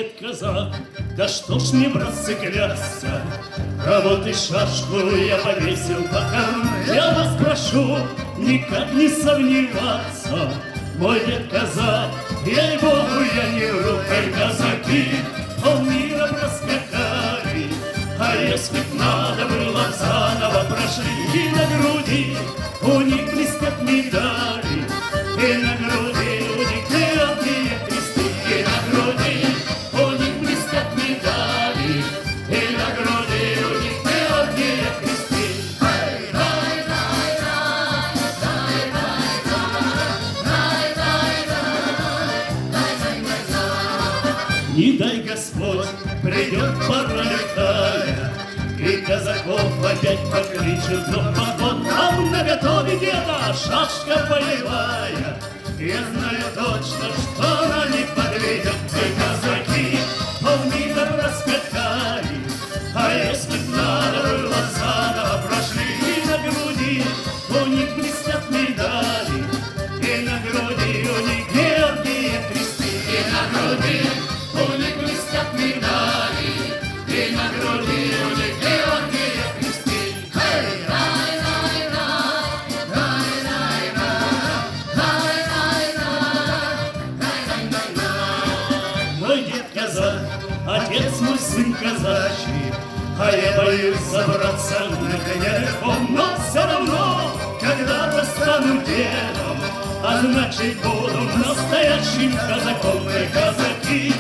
дед казак, да что ж мне, братцы, клясться? А вот и шашку я повесил пока. Я вас прошу никак не сомневаться. Мой дед казак, ей-богу, я не вру. Эй, казаки, полмира проскакали, а если б надо было, заново прошли. И на груди у них блестят медали, и на груди у них белые кресты, и на груди у них блестят медали, и на груди у них белые кресты. Не дай Господь, придет пора лихая, и казаков опять покличут, но погон там наготове деда шашка боевая. Я знаю точно, что она не подведет. И казаки полмира проскакали, а если б надо было, заново прошли. И на груди у них блестят медали, и на груди у них белые кресты, и на груди у них блестят медали, и на груди у них белые кресты. Эй, рай, рай, рай, рай, рай, рай, рай, рай, рай, рай, рай. Мой дед казак, отец мой сын казачий, а я боюсь забраться на коня верхом, но все равно когда-то стану дедом, а значит буду настоящим казаком. И казаки